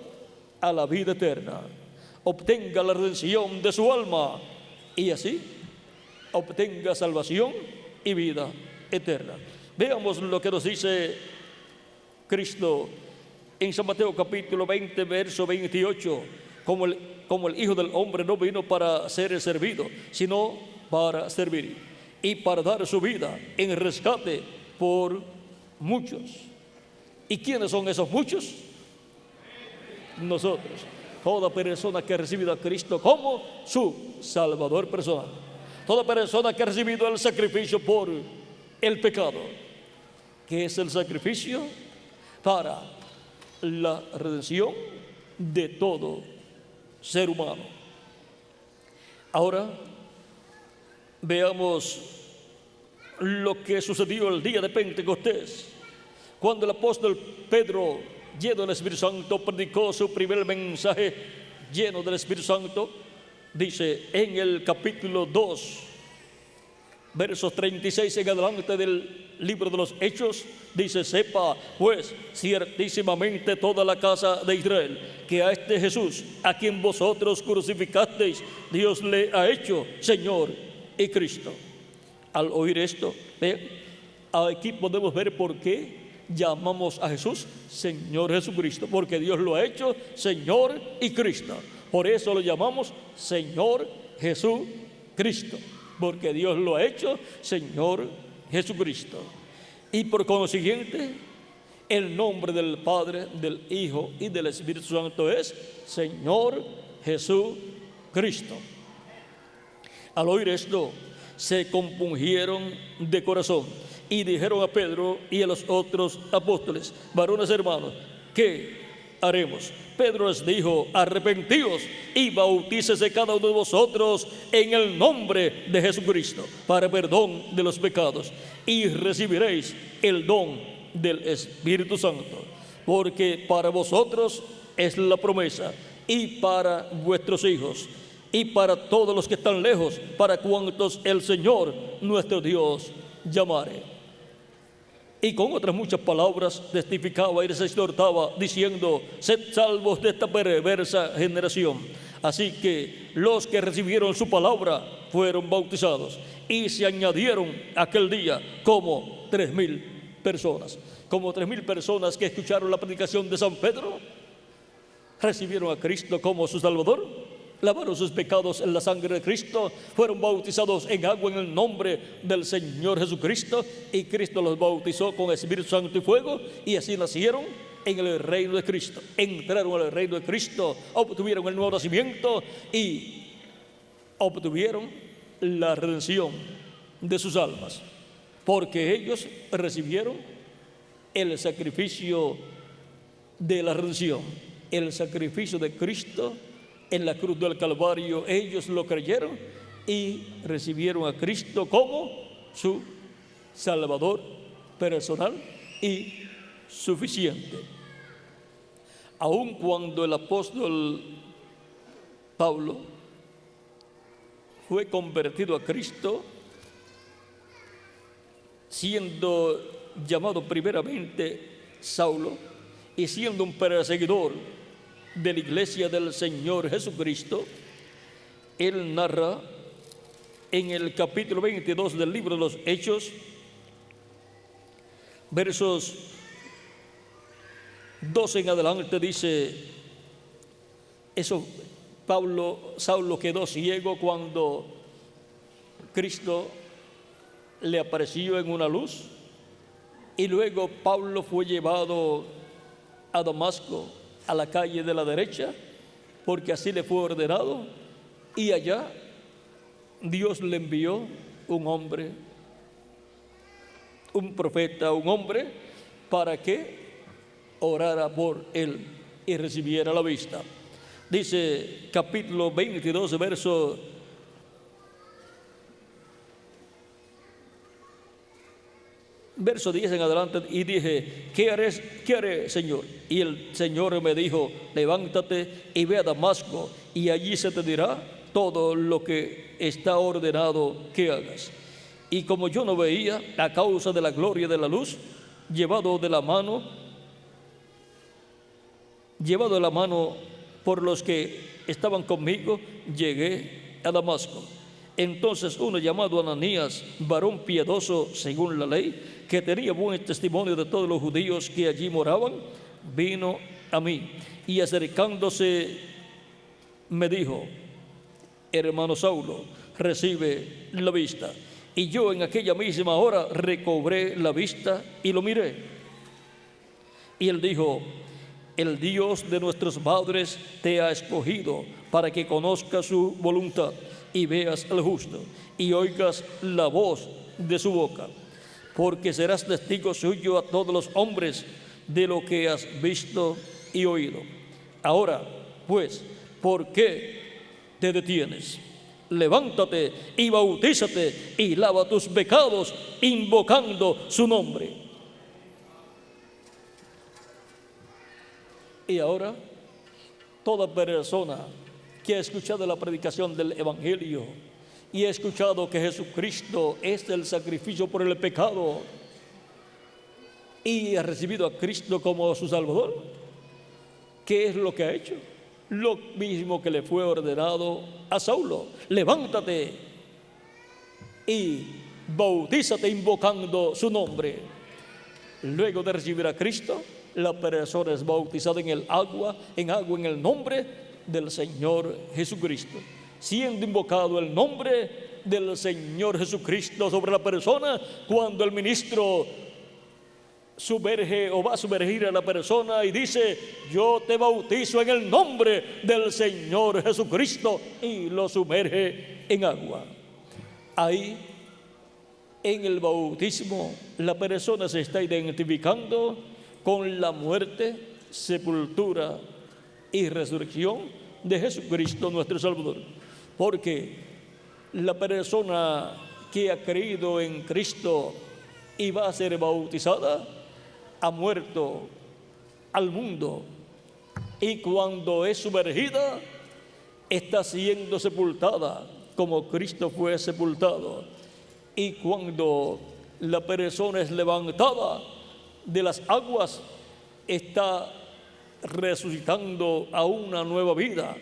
A: a la vida eterna, obtenga la redención de su alma y así obtenga salvación y vida eterna. Veamos lo que nos dice Cristo en San Mateo capítulo 20, verso 28, como el Hijo del Hombre no vino para ser servido, sino para servir y para dar su vida en rescate por muchos. ¿Y quiénes son esos muchos? Nosotros. Toda persona que ha recibido a Cristo como su Salvador personal. Toda persona que ha recibido el sacrificio por el pecado, que es el sacrificio para la redención de todo ser humano. Ahora veamos lo que sucedió el día de Pentecostés, cuando el apóstol Pedro, lleno del Espíritu Santo, predicó su primer mensaje lleno del Espíritu Santo. Dice en el capítulo 2, versos 36 en adelante del libro de los Hechos, dice: sepa pues ciertísimamente toda la casa de Israel que a este Jesús, a quien vosotros crucificasteis, Dios le ha hecho Señor y Cristo. Al oír esto, aquí podemos ver por qué llamamos a Jesús Señor Jesucristo, porque Dios lo ha hecho Señor y Cristo. Por eso lo llamamos Señor Jesucristo, porque Dios lo ha hecho Señor Jesucristo. Y por consiguiente, el nombre del Padre, del Hijo y del Espíritu Santo es Señor Jesucristo. Al oír esto, se compungieron de corazón y dijeron a Pedro y a los otros apóstoles: varones hermanos, ¿qué haremos? Pedro les dijo: arrepentíos y bautícese cada uno de vosotros en el nombre de Jesucristo para perdón de los pecados, y recibiréis el don del Espíritu Santo, porque para vosotros es la promesa, y para vuestros hijos, y para todos los que están lejos, para cuantos el Señor nuestro Dios llamare. Y con otras muchas palabras testificaba y les exhortaba, diciendo: sed salvos de esta perversa generación. Así que los que recibieron su palabra fueron bautizados, y se añadieron aquel día como 3,000 personas. Como 3,000 personas que escucharon la predicación de San Pedro, recibieron a Cristo como su Salvador, lavaron sus pecados en la sangre de Cristo, fueron bautizados en agua en el nombre del Señor Jesucristo, y Cristo los bautizó con Espíritu Santo y fuego, y así nacieron en el reino de Cristo, entraron al reino de Cristo, obtuvieron el nuevo nacimiento y obtuvieron la redención de sus almas, porque ellos recibieron el sacrificio de la redención, el sacrificio de Cristo en la cruz del Calvario. Ellos lo creyeron y recibieron a Cristo como su Salvador personal y suficiente. Aun cuando el apóstol Pablo fue convertido a Cristo, siendo llamado primeramente Saulo y siendo un perseguidor de la iglesia del Señor Jesucristo, él narra en el capítulo 22 del libro de los Hechos, versos 12 en adelante, dice: Saulo quedó ciego cuando Cristo le apareció en una luz, y luego Pablo fue llevado a Damasco, a la calle de la derecha, porque así le fue ordenado, y allá Dios le envió un hombre, un profeta, un hombre, para que orara por él y recibiera la vista. Dice capítulo 22, verso 10 en adelante: y dije: ¿qué haré, Señor? Y el Señor me dijo: levántate y ve a Damasco, y allí se te dirá todo lo que está ordenado que hagas. Y como yo no veía a causa de la gloria de la luz, llevado de la mano por los que estaban conmigo, llegué a Damasco. Entonces uno llamado Ananías, varón piadoso según la ley, que tenía buen testimonio de todos los judíos que allí moraban, vino a mí y acercándose me dijo: hermano Saulo, recibe la vista. Y yo en aquella misma hora recobré la vista y lo miré. Y él dijo: el Dios de nuestros padres te ha escogido para que conozcas su voluntad y veas al justo y oigas la voz de su boca, porque serás testigo suyo a todos los hombres de lo que has visto y oído. Ahora, pues, ¿por qué te detienes? Levántate y bautízate y lava tus pecados invocando su nombre. Y ahora, toda persona que ha escuchado la predicación del Evangelio y ha escuchado que Jesucristo es el sacrificio por el pecado y ha recibido a Cristo como su Salvador, ¿qué es lo que ha hecho? Lo mismo que le fue ordenado a Saulo: levántate y bautízate invocando su nombre. Luego de recibir a Cristo, la persona es bautizada en agua en el nombre del Señor Jesucristo. Siendo invocado el nombre del Señor Jesucristo sobre la persona, cuando el ministro sumerge o va a sumergir a la persona y dice: yo te bautizo en el nombre del Señor Jesucristo, y lo sumerge en agua. Ahí, en el bautismo, la persona se está identificando con la muerte, sepultura y resurrección de Jesucristo nuestro Salvador, porque la persona que ha creído en Cristo y va a ser bautizada ha muerto al mundo, y cuando es sumergida está siendo sepultada como Cristo fue sepultado. Y cuando la persona es levantada de las aguas, está resucitando a una nueva vida,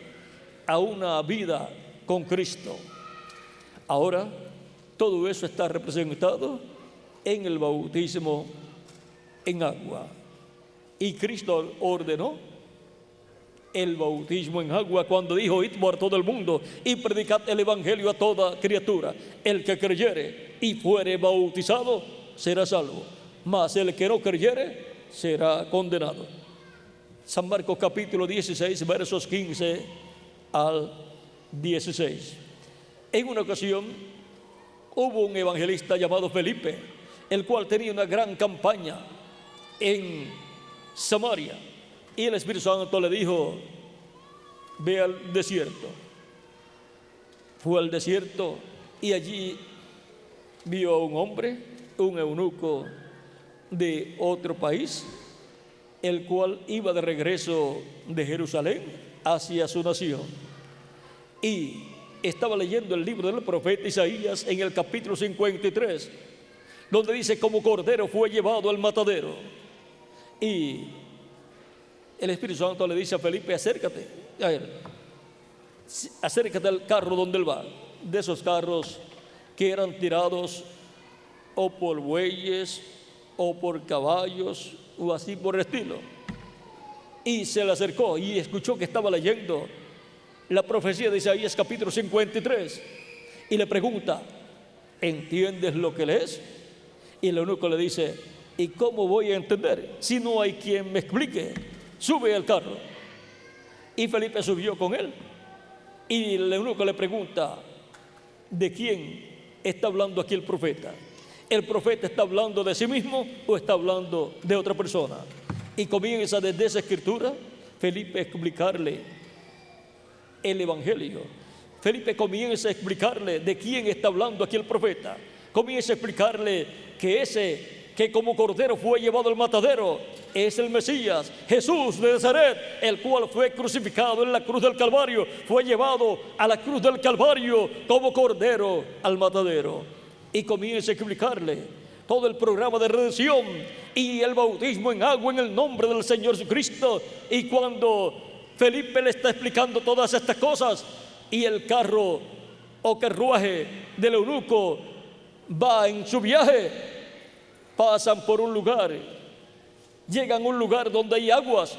A: a una vida con Cristo. Ahora, todo eso está representado en el bautismo en agua. Y Cristo ordenó el bautismo en agua cuando dijo: id por todo el mundo y predicad el evangelio a toda criatura. El que creyere y fuere bautizado será salvo, mas el que no creyere será condenado. San Marcos capítulo 16, versos 15 al 16. En una ocasión hubo un evangelista llamado Felipe, el cual tenía una gran campaña en Samaria, y el Espíritu Santo le dijo: ve al desierto. Fue al desierto y allí vio a un hombre, un eunuco de otro país, el cual iba de regreso de Jerusalén hacia su nación, y estaba leyendo el libro del profeta Isaías en el capítulo 53, donde dice: como cordero fue llevado al matadero. Y el Espíritu Santo le dice a Felipe: acércate a él, acércate al carro donde él va, de esos carros que eran tirados o por bueyes o por caballos o así por el estilo. Y se le acercó y escuchó que estaba leyendo la profecía de Isaías capítulo 53, y le pregunta: ¿entiendes lo que lees? Y el eunuco le dice: ¿y cómo voy a entender si no hay quien me explique? Sube al carro. Y Felipe subió con él, y el eunuco le pregunta: ¿de quién está hablando aquí el profeta? ¿El profeta está hablando de sí mismo o está hablando de otra persona? Y comienza desde esa escritura Felipe a explicarle el evangelio. Felipe comienza a explicarle de quién está hablando aquí el profeta. Comienza a explicarle que ese que como cordero fue llevado al matadero es el Mesías, Jesús de Nazaret, el cual fue crucificado en la cruz del Calvario, fue llevado a la cruz del Calvario como cordero al matadero. Y comienza a explicarle todo el programa de redención y el bautismo en agua en el nombre del Señor Jesucristo. Y cuando Felipe le está explicando todas estas cosas, y el carro o carruaje del eunuco va en su viaje, pasan por un lugar Llegan a un lugar donde hay aguas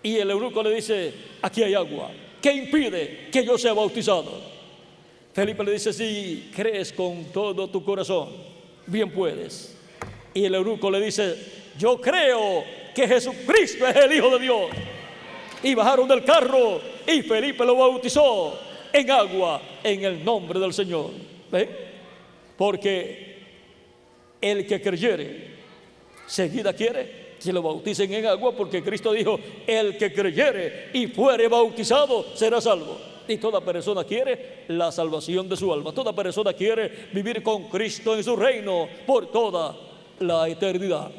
A: y el eunuco le dice: aquí hay agua, ¿qué impide que yo sea bautizado? Felipe le dice: si crees con todo tu corazón, bien puedes. Y el eunuco le dice: yo creo que Jesucristo es el Hijo de Dios. Y bajaron del carro y Felipe lo bautizó en agua en el nombre del Señor. ¿Ven? Porque el que creyere, seguida quiere que lo bauticen en agua, porque Cristo dijo: el que creyere y fuere bautizado será salvo. Y toda persona quiere la salvación de su alma. Toda persona quiere vivir con Cristo en su reino por toda la eternidad.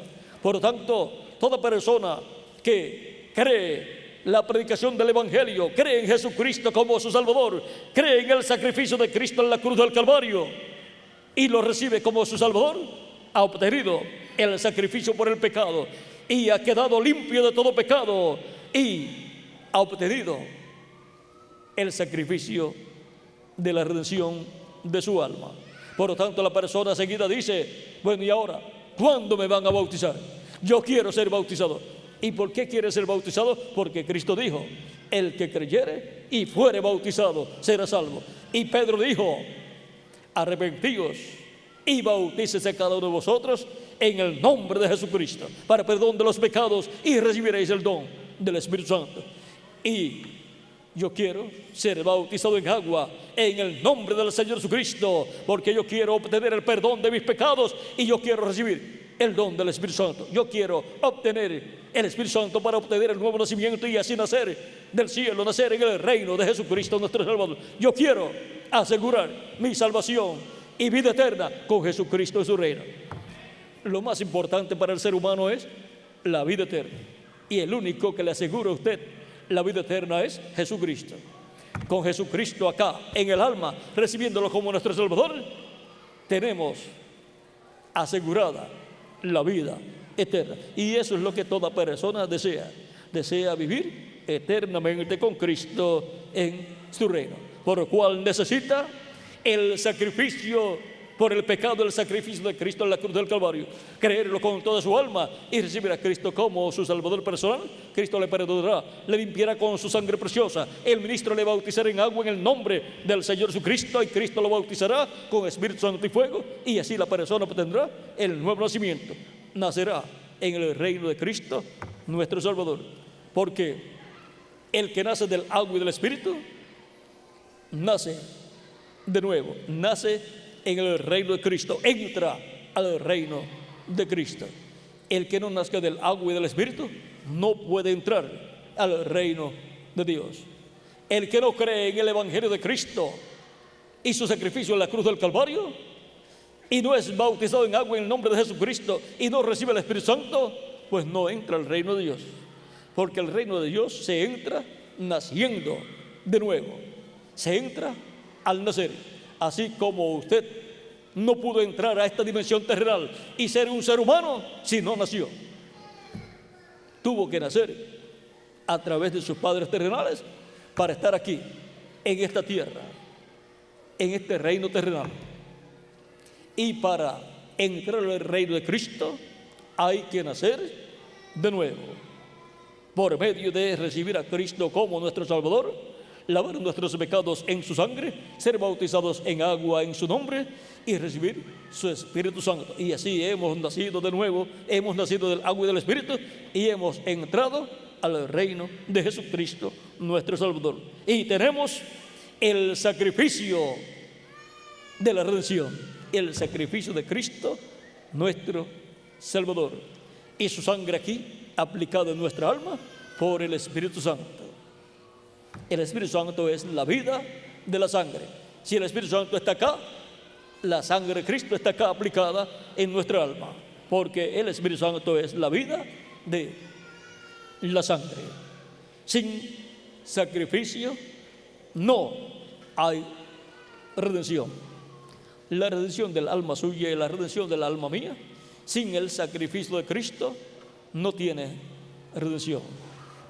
A: Por lo tanto, toda persona que cree la predicación del Evangelio, cree en Jesucristo como su Salvador, cree en el sacrificio de Cristo en la cruz del Calvario y lo recibe como su Salvador, ha obtenido el sacrificio por el pecado y ha quedado limpio de todo pecado y ha obtenido el sacrificio de la redención de su alma. Por lo tanto, la persona seguida dice: bueno, ¿y ahora cuándo me van a bautizar? Yo quiero ser bautizado. ¿Y por qué quiere ser bautizado? Porque Cristo dijo: el que creyere y fuere bautizado será salvo. Y Pedro dijo: arrepentíos y bautícese cada uno de vosotros en el nombre de Jesucristo para perdón de los pecados y recibiréis el don del Espíritu Santo. Y yo quiero ser bautizado en agua en el nombre del Señor Jesucristo, porque yo quiero obtener el perdón de mis pecados y yo quiero recibir el don del Espíritu Santo. Yo quiero obtener el Espíritu Santo para obtener el nuevo nacimiento y así nacer del cielo, nacer en el reino de Jesucristo nuestro Salvador. Yo quiero asegurar mi salvación y vida eterna con Jesucristo en su reino. Lo más importante para el ser humano es la vida eterna, y el único que le asegura a usted la vida eterna es Jesucristo. Con Jesucristo acá en el alma, recibiéndolo como nuestro Salvador, tenemos asegurada la vida eterna. Y eso es lo que toda persona desea. Desea vivir eternamente con Cristo en su reino, por lo cual necesita el sacrificio por el pecado, el sacrificio de Cristo en la cruz del Calvario, creerlo con toda su alma y recibir a Cristo como su Salvador personal. Cristo le perdonará, le limpiará con su sangre preciosa. El ministro le bautizará en agua en el nombre del Señor Jesucristo, y Cristo lo bautizará con Espíritu Santo y fuego, y así la persona obtendrá el nuevo nacimiento. Nacerá en el reino de Cristo nuestro Salvador, porque el que nace del agua y del Espíritu nace de nuevo, nace en el reino de Cristo, entra al reino de Cristo. El que no nazca del agua y del Espíritu no puede entrar al reino de Dios. El que no cree en el Evangelio de Cristo y su sacrificio en la cruz del Calvario y no es bautizado en agua en el nombre de Jesucristo y no recibe el Espíritu Santo, pues no entra al reino de Dios. Porque el reino de Dios se entra naciendo de nuevo, se entra al nacer. Así como usted no pudo entrar a esta dimensión terrenal y ser un ser humano si no nació, tuvo que nacer a través de sus padres terrenales para estar aquí, en esta tierra, en este reino terrenal. Y para entrar al reino de Cristo hay que nacer de nuevo, por medio de recibir a Cristo como nuestro Salvador, lavar nuestros pecados en su sangre, ser bautizados en agua en su nombre y recibir su Espíritu Santo. Y así hemos nacido de nuevo, hemos nacido del agua y del Espíritu y hemos entrado al reino de Jesucristo nuestro Salvador. Y tenemos el sacrificio de la redención, el sacrificio de Cristo nuestro Salvador, y su sangre aquí aplicada en nuestra alma por el Espíritu Santo. El Espíritu Santo es la vida de la sangre. Si el Espíritu Santo está acá, la sangre de Cristo está acá aplicada en nuestra alma, porque el Espíritu Santo es la vida de la sangre. Sin sacrificio no hay redención. La redención del alma suya y la redención del alma mía, sin el sacrificio de Cristo, no tiene redención.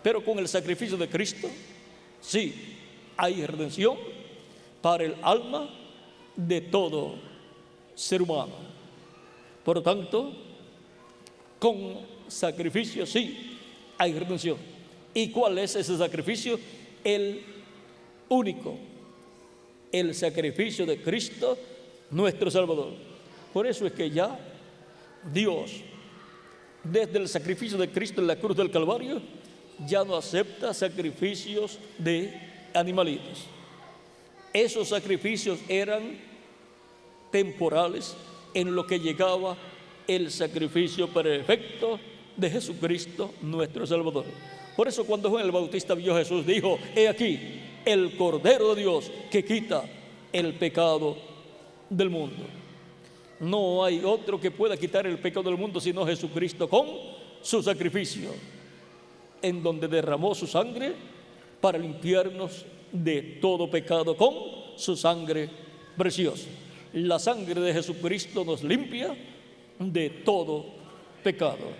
A: Pero con el sacrificio de Cristo, sí, hay redención para el alma de todo ser humano. Por lo tanto, Con sacrificio sí hay redención. ¿Y cuál es ese sacrificio? El único, el sacrificio de Cristo, nuestro Salvador. Por eso es que ya Dios, desde el sacrificio de Cristo en la cruz del Calvario, ya no acepta sacrificios de animalitos. Esos sacrificios eran temporales en lo que llegaba el sacrificio perfecto de Jesucristo, nuestro Salvador. Por eso cuando Juan el Bautista vio a Jesús, dijo: he aquí el Cordero de Dios que quita el pecado del mundo. No hay otro que pueda quitar el pecado del mundo sino Jesucristo, con su sacrificio, en donde derramó su sangre para limpiarnos de todo pecado con su sangre preciosa. La sangre de Jesucristo nos limpia de todo pecado,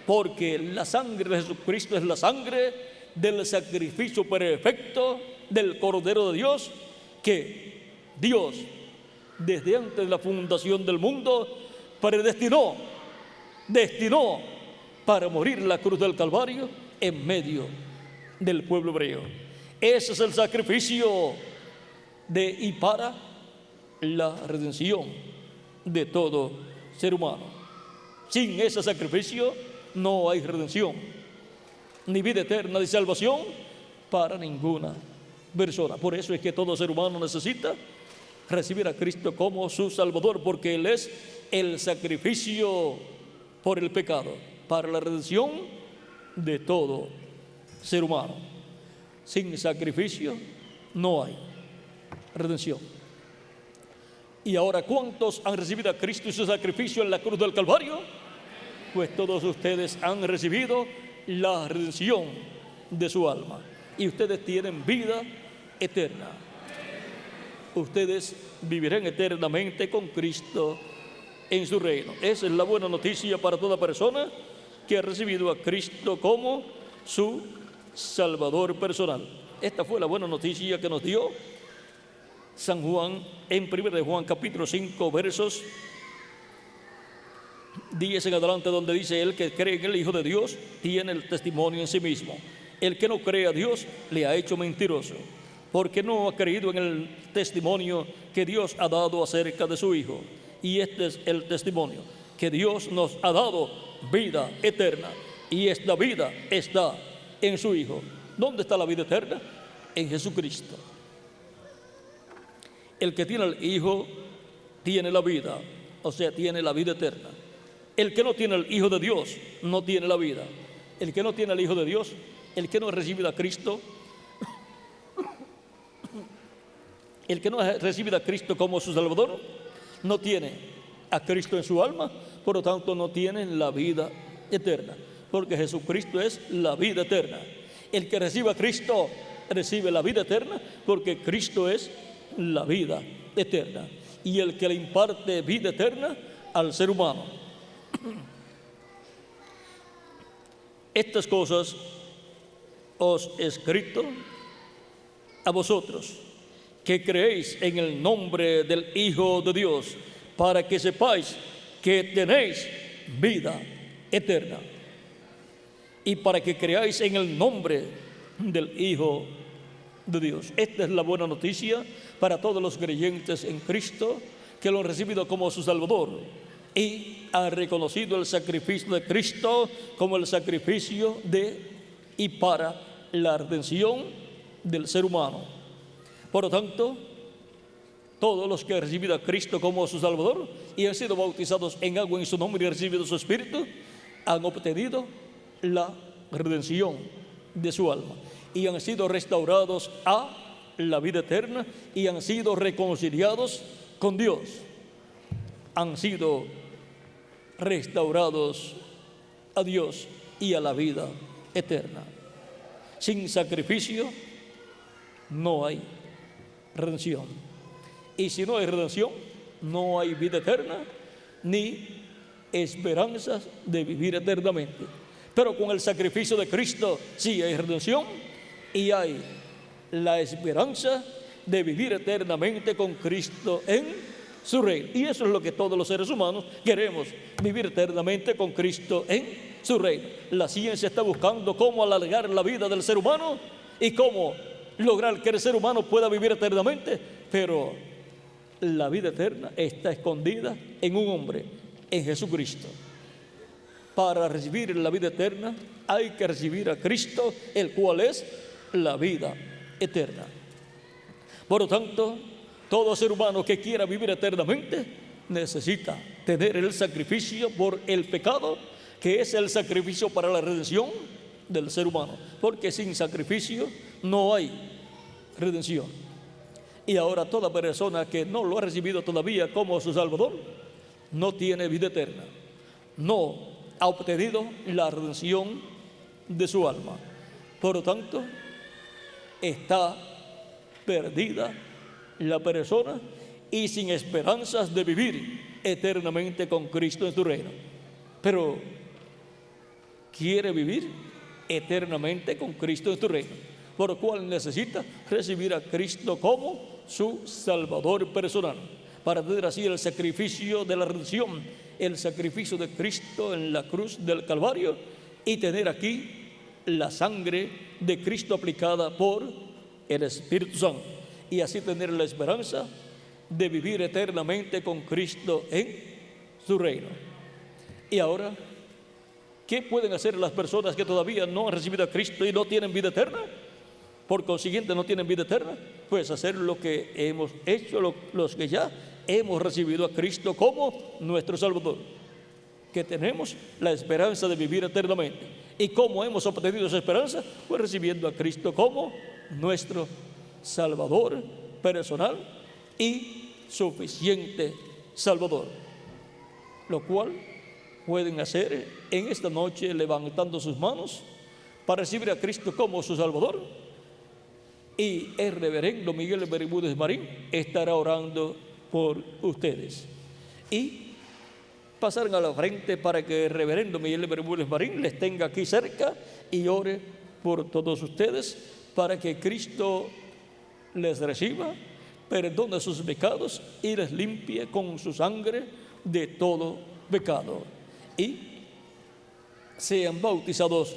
A: porque la sangre de Jesucristo es la sangre del sacrificio perfecto del Cordero de Dios, que Dios, desde antes de la fundación del mundo, destinó para morir en la cruz del Calvario en medio del pueblo hebreo. Ese es el sacrificio de y para la redención de todo ser humano. Sin ese sacrificio no hay redención, ni vida eterna, ni salvación para ninguna persona. Por eso es que todo ser humano necesita recibir a Cristo como su Salvador, porque Él es el sacrificio por el pecado, para la redención de todo ser humano. Sin sacrificio no hay redención. Y ahora, ¿cuántos han recibido a Cristo y su sacrificio en la cruz del Calvario? Pues todos ustedes han recibido la redención de su alma, y ustedes tienen vida eterna. Ustedes vivirán eternamente con Cristo en su reino. Esa es la buena noticia para toda persona que ha recibido a Cristo como su Salvador personal. Esta fue la buena noticia que nos dio San Juan en 1 de Juan capítulo 5 versos 10 en adelante, donde dice: el que cree en el Hijo de Dios tiene el testimonio en sí mismo. El que no cree a Dios le ha hecho mentiroso, porque no ha creído en el testimonio que Dios ha dado acerca de su Hijo. Y este es el testimonio, que Dios nos ha dado vida eterna, y esta vida está en su Hijo. ¿Dónde está la vida eterna? En Jesucristo. El que tiene al Hijo tiene la vida, o sea, tiene la vida eterna. El que no tiene al Hijo de Dios no tiene la vida. El que no tiene al Hijo de Dios, el que no ha recibido a Cristo, el que no ha recibido a Cristo como su Salvador, no tiene a Cristo en su alma, por lo tanto no tiene la vida eterna, porque Jesucristo es la vida eterna. El que recibe a Cristo recibe la vida eterna, porque Cristo es la vida eterna, y el que le imparte vida eterna al ser humano. Estas cosas os he escrito a vosotros, que creéis en el nombre del Hijo de Dios, para que sepáis que tenéis vida eterna, y para que creáis en el nombre del Hijo de Dios. Esta es la buena noticia para todos los creyentes en Cristo, que lo han recibido como su Salvador y han reconocido el sacrificio de Cristo como el sacrificio de y para la redención del ser humano. Por lo tanto, todos los que han recibido a Cristo como su Salvador y han sido bautizados en agua en su nombre y han recibido su Espíritu, han obtenido la redención de su alma, y han sido restaurados a la vida eterna, y han sido reconciliados con Dios. Han sido restaurados a Dios y a la vida eterna. Sin sacrificio no hay redención, y si no hay redención no hay vida eterna ni esperanzas de vivir eternamente. Pero con el sacrificio de Cristo sí hay redención y hay la esperanza de vivir eternamente con Cristo en su reino. Y eso es lo que todos los seres humanos queremos, vivir eternamente con Cristo en su reino. La ciencia está buscando cómo alargar la vida del ser humano y cómo lograr que el ser humano pueda vivir eternamente, pero la vida eterna está escondida en un hombre, en Jesucristo. Para recibir la vida eterna hay que recibir a Cristo, el cual es la vida eterna. Por lo tanto, todo ser humano que quiera vivir eternamente necesita tener el sacrificio por el pecado, que es el sacrificio para la redención del ser humano, porque sin sacrificio no hay redención. Y ahora toda persona que no lo ha recibido todavía como su Salvador no tiene vida eterna, no ha obtenido la redención de su alma. Por lo tanto, está perdida la persona y sin esperanzas de vivir eternamente con Cristo en su reino. Pero quiere vivir eternamente con Cristo en su reino, por lo cual necesita recibir a Cristo como su Salvador personal, para tener así el sacrificio de la redención, el sacrificio de Cristo en la cruz del Calvario, y tener aquí la sangre de Cristo aplicada por el Espíritu Santo, y así tener la esperanza de vivir eternamente con Cristo en su reino. Y ahora, ¿qué pueden hacer las personas que todavía no han recibido a Cristo y no tienen vida eterna? Por consiguiente, no tienen vida eterna. Pues hacer lo que hemos hecho los que ya hemos recibido a Cristo como nuestro Salvador, que tenemos la esperanza de vivir eternamente. ¿Y cómo hemos obtenido esa esperanza? Pues recibiendo a Cristo como nuestro Salvador personal y suficiente Salvador, lo cual pueden hacer en esta noche levantando sus manos para recibir a Cristo como su Salvador, y el reverendo Miguel Bermúdez Marín estará orando por ustedes. Y pasarán a la frente para que el reverendo Miguel Bermúdez Marín les tenga aquí cerca y ore por todos ustedes, para que Cristo les reciba, perdone sus pecados y les limpie con su sangre de todo pecado, y sean bautizados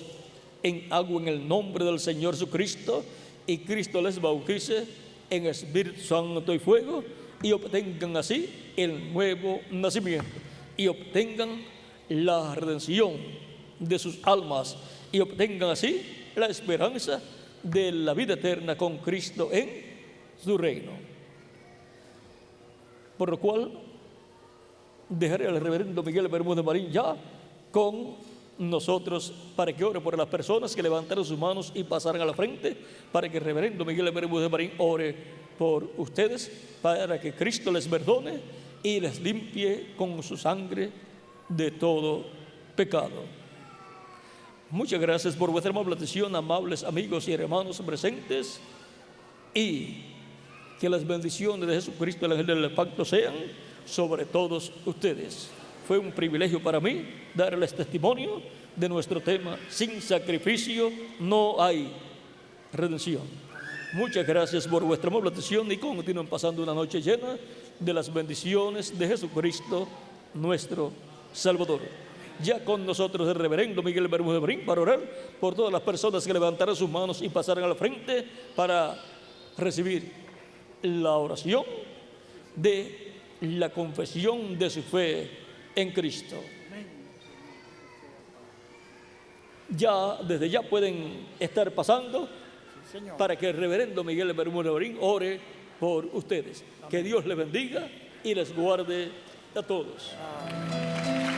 A: en agua en el nombre del Señor Jesucristo, y Cristo les bautice en Espíritu Santo y fuego, y obtengan así el nuevo nacimiento, y obtengan la redención de sus almas, y obtengan así la esperanza de la vida eterna con Cristo en su reino. Por lo cual dejaré al reverendo Miguel Bermúdez Marín ya con nosotros para que ore por las personas que levantaron sus manos y pasaran a la frente, para que el reverendo Miguel Bermúdez Marín ore por ustedes, para que Cristo les perdone y les limpie con su sangre de todo pecado. Muchas gracias por vuestra amable atención, amables amigos y hermanos presentes, y que las bendiciones de Jesucristo, el ángel del pacto, sean sobre todos ustedes. Fue un privilegio para mí darles testimonio de nuestro tema: sin sacrificio no hay redención. Muchas gracias por vuestra amable atención, y continúen pasando una noche llena de las bendiciones de Jesucristo, nuestro Salvador. Ya con nosotros el reverendo Miguel Bermúdez Marín para orar por todas las personas que levantaron sus manos y pasaran a la frente para recibir la oración de la confesión de su fe en Cristo. Ya, desde ya pueden estar pasando para que el reverendo Miguel Bermúdez Marín ore por ustedes. Que Dios les bendiga y les guarde a todos.